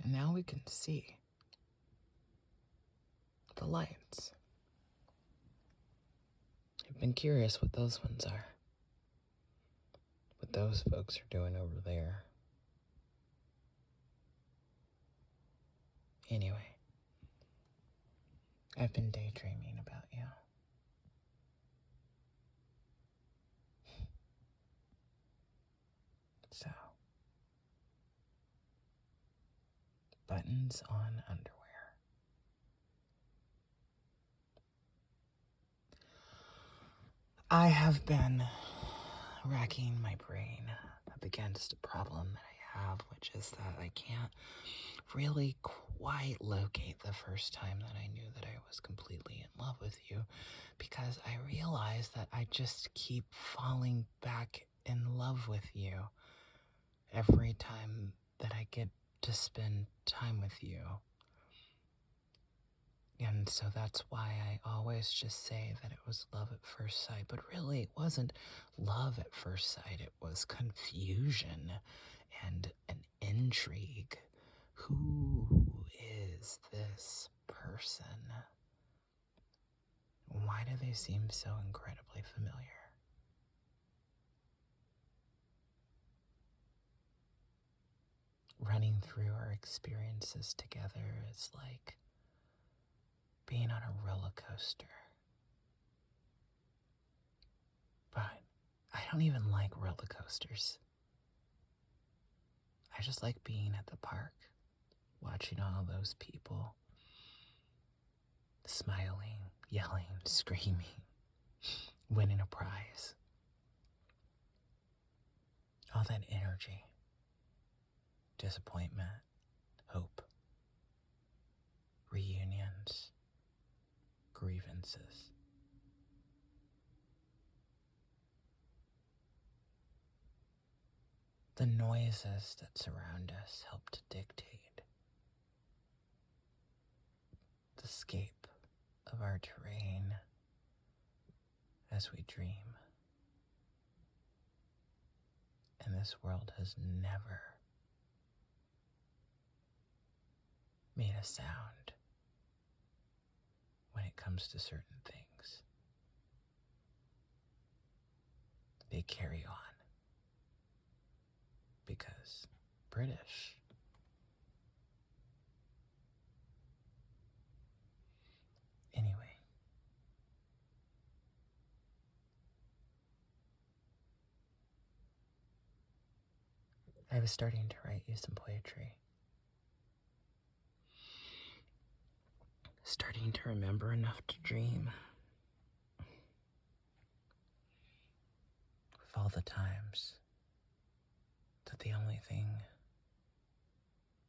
And now we can see the lights. I've been curious what those ones are. What those folks are doing over there. Anyway, I've been daydreaming about you. So, buttons on underwear. I have been racking my brain up against a problem that I have, which is that I can't really quite locate the first time that I knew that I was completely in love with you, because I realize that I just keep falling back in love with you every time that I get to spend time with you. And so that's why I always just say that it was love at first sight, but really it wasn't love at first sight. It was confusion and an intrigue. Who is this person? Why do they seem so incredibly familiar? Running through our experiences together is like being on a roller coaster. But I don't even like roller coasters. I just like being at the park, watching all those people smiling, yelling, screaming, winning a prize. All that energy, disappointment, hope, reunions, grievances. The noises that surround us help to dictate the scape of our terrain as we dream. And this world has never made a sound when it comes to certain things. They carry on because British. Anyway, I was starting to write you some poetry. Starting to remember enough to dream. With all the times that the only thing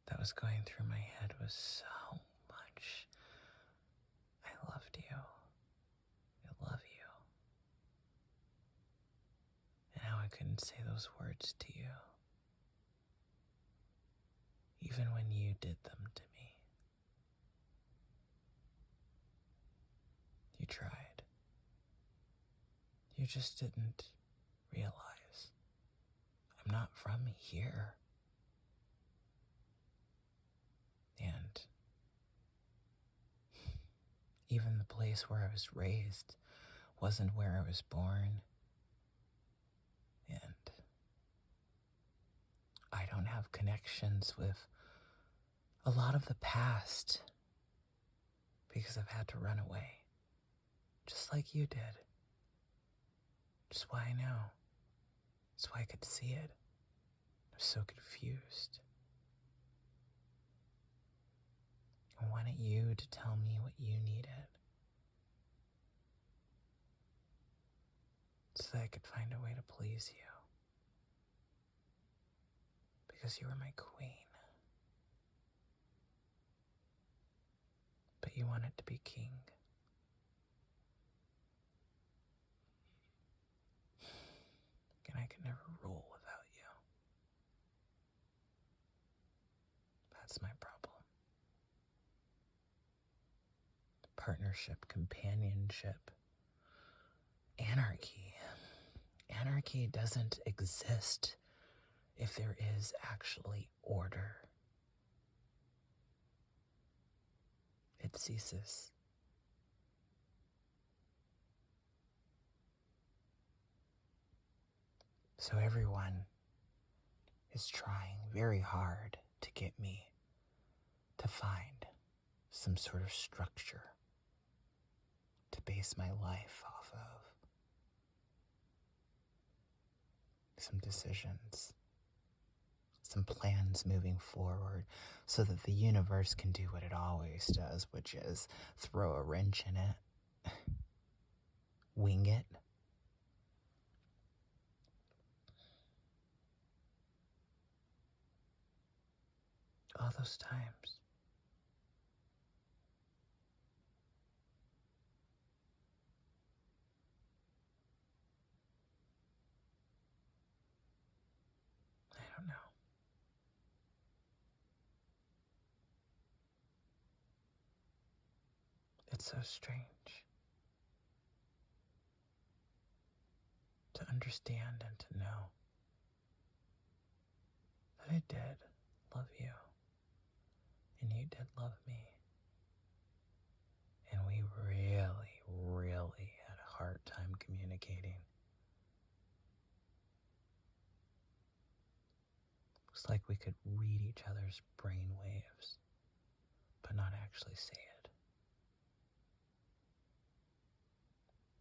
that was going through my head was so much. I loved you. I love you. And how I couldn't say those words to you. Even when you did them to me. You tried. You just didn't realize. I'm not from here. And even the place where I was raised wasn't where I was born. And I don't have connections with a lot of the past because I've had to run away. Just like you did. Just why I know. That's why I could see it. I was so confused. I wanted you to tell me what you needed, so that I could find a way to please you. Because you were my queen. But you wanted to be king. And I could never rule without you. That's my problem. Partnership, companionship, anarchy. Anarchy doesn't exist if there is actually order. it ceases. So everyone is trying very hard to get me to find some sort of structure to base my life off of. Some decisions, some plans moving forward so that the universe can do what it always does, which is throw a wrench in it, wing it. All those times. I don't know. It's so strange to understand and to know that I did love you and you did love me. And we really, really had a hard time communicating. Looks like we could read each other's brain waves, but not actually say it.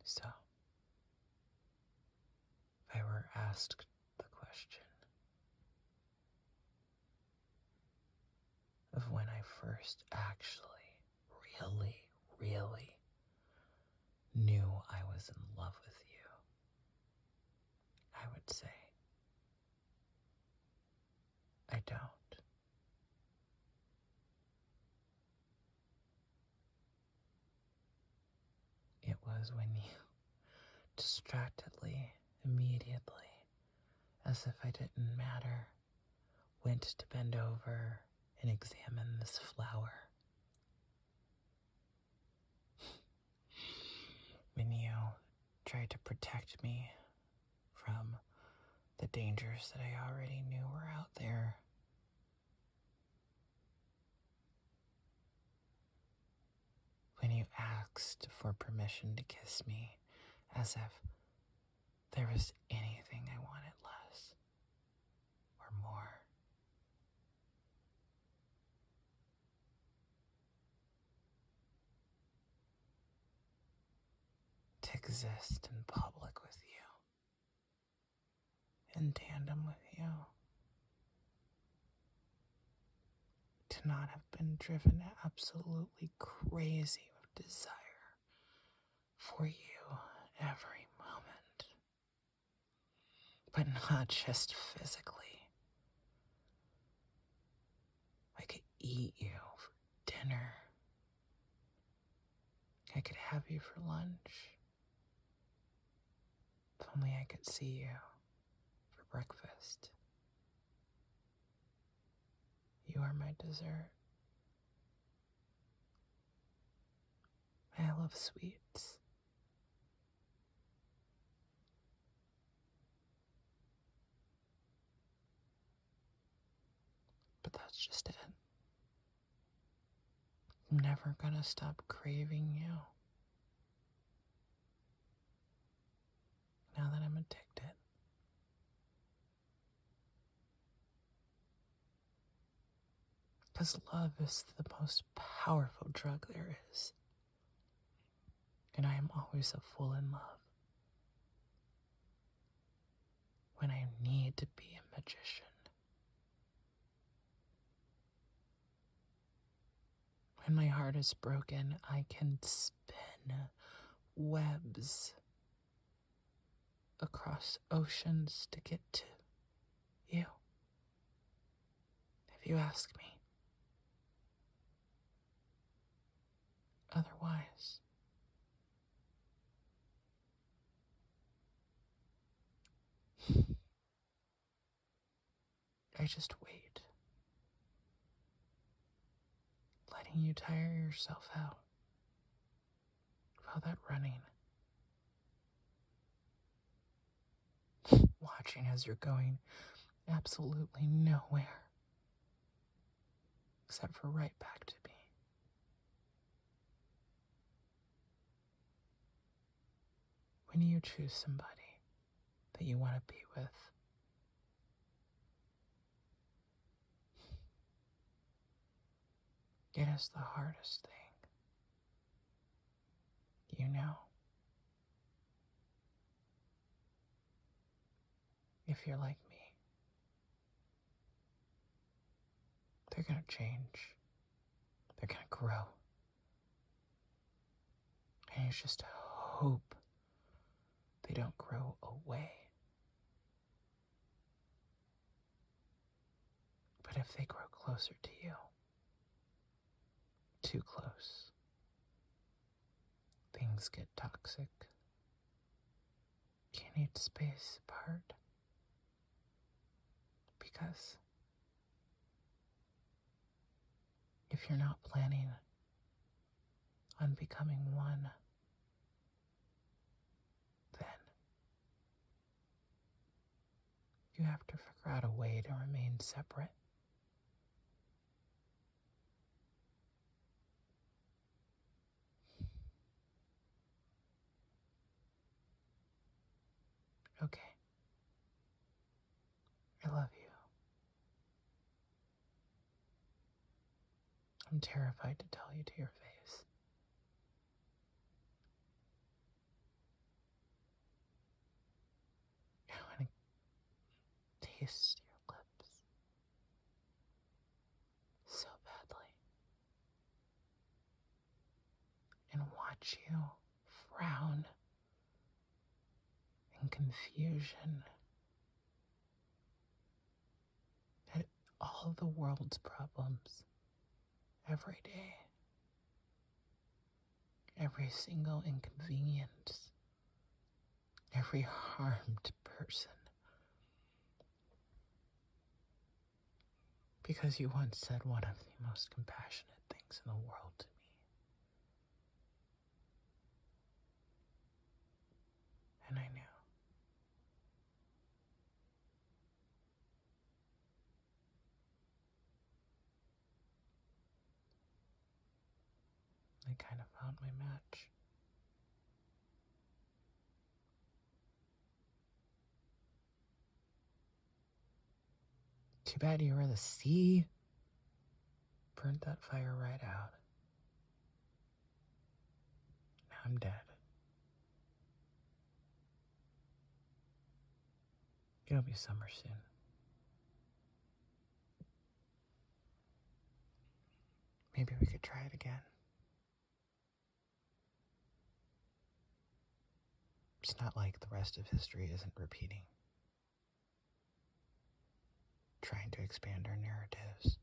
So, if I were asked the question of when I first actually, really knew I was in love with you, I would say, I don't. It was when you distractedly, immediately, as if I didn't matter, went to bend over and examine this flower. When you tried to protect me from the dangers that I already knew were out there. When you asked for permission to kiss me as if there was anything I wanted less or more. To exist in public with you, in tandem with you. To not have been driven absolutely crazy with desire for you every moment. But not just physically. I could eat you for dinner. I could have you for lunch. If only I could see you for breakfast. You are my dessert. I love sweets. But that's just it. I'm never gonna stop craving you. Now that I'm addicted. Because love is the most powerful drug there is. And I am always a fool in love. When I need to be a magician. When my heart is broken, I can spin webs across oceans to get to you. If you ask me. Otherwise, I just wait, letting you tire yourself out of all that running, watching as you're going absolutely nowhere, except for right back to me. when you choose somebody that you want to be with, it is the hardest thing. You know, if you're like me, they're going to change. They're going to grow. And you just hope they don't grow away. But if they grow closer to you, too close, things get toxic. You need space apart. Because if you're not planning on becoming one, then you have to figure out a way to remain separate. Okay. I love you. I'm terrified to tell you to your face. I want to taste your lips so badly and watch you frown in confusion at all of the world's problems every day. Every single inconvenience, every harmed person. Because you once said one of the most compassionate things in the world to me. And I knew. I kind of found my match. Too bad you were the sea. Burnt that fire right out. Now I'm dead. It'll be summer soon. Maybe we could try it again. It's not like the rest of history isn't repeating. Trying to expand our narratives.